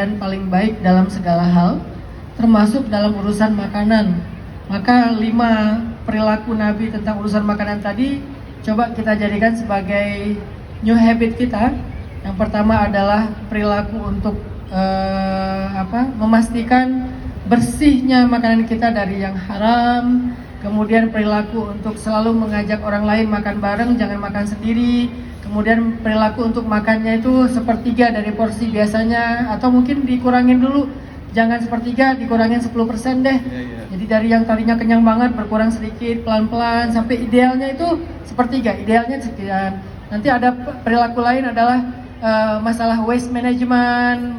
dan paling baik dalam segala hal, termasuk dalam urusan makanan. Maka 5 perilaku Nabi tentang urusan makanan tadi coba kita jadikan sebagai new habit kita. Yang pertama adalah perilaku untuk memastikan bersihnya makanan kita dari yang haram. Kemudian perilaku untuk selalu mengajak orang lain makan bareng, jangan makan sendiri. Kemudian perilaku untuk makannya itu sepertiga dari porsi biasanya, atau mungkin dikurangin dulu, jangan sepertiga, dikurangin 10% deh. Jadi dari yang tadinya kenyang banget berkurang sedikit, pelan-pelan sampai idealnya itu sepertiga, idealnya sekian. Nanti ada perilaku lain adalah masalah waste management,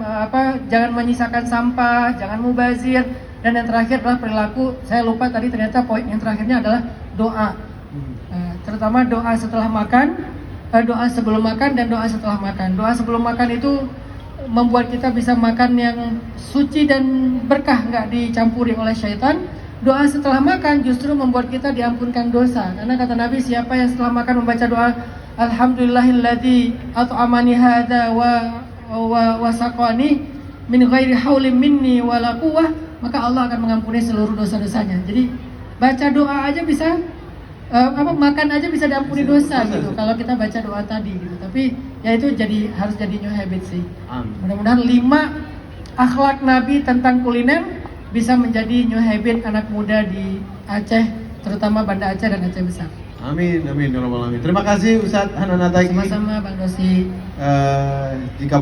jangan menyisakan sampah, jangan mubazir. Dan yang terakhir adalah perilaku, saya lupa tadi ternyata poin yang terakhirnya adalah doa. Terutama doa setelah makan, doa sebelum makan dan doa setelah makan. Doa sebelum makan itu membuat kita bisa makan yang suci dan berkah, nggak dicampuri oleh syaitan. Doa setelah makan justru membuat kita diampunkan dosa. Karena kata Nabi, siapa yang setelah makan membaca doa Alhamdulillahilladzi at'amani hadza wa saqani min ghairi haulin minni wala quwwah, maka Allah akan mengampuni seluruh dosa-dosanya. Jadi baca doa aja bisa makan aja bisa diampuni dosa gitu kalau kita baca doa tadi gitu. Tapi ya itu harus jadi new habit sih. Mudah-mudahan 5 akhlak Nabi tentang kuliner bisa menjadi new habit anak muda di Aceh, terutama Banda Aceh dan Aceh Besar. Amin, amin ya rabbal alamin. Terima kasih Ustadz Hanan Ataki. Sama-sama Bang Dosi. Jika